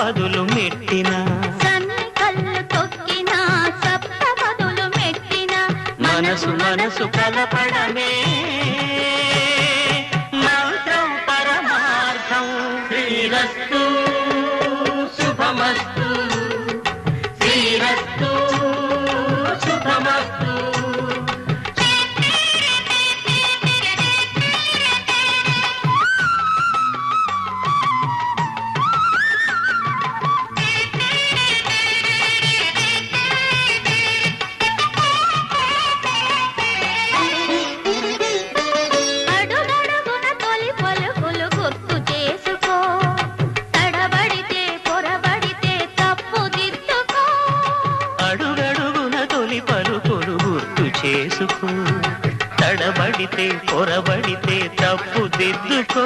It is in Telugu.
పదులు మెట్టిన మనసు మనసు కలపడమే మంత్రం పరమార్థం శ్రీరస్తు శుభమస్తు శ్రీరస్తు శుభమస్తు చేసుకో తడబడితే పొరబడితే తప్పు దిద్దుకో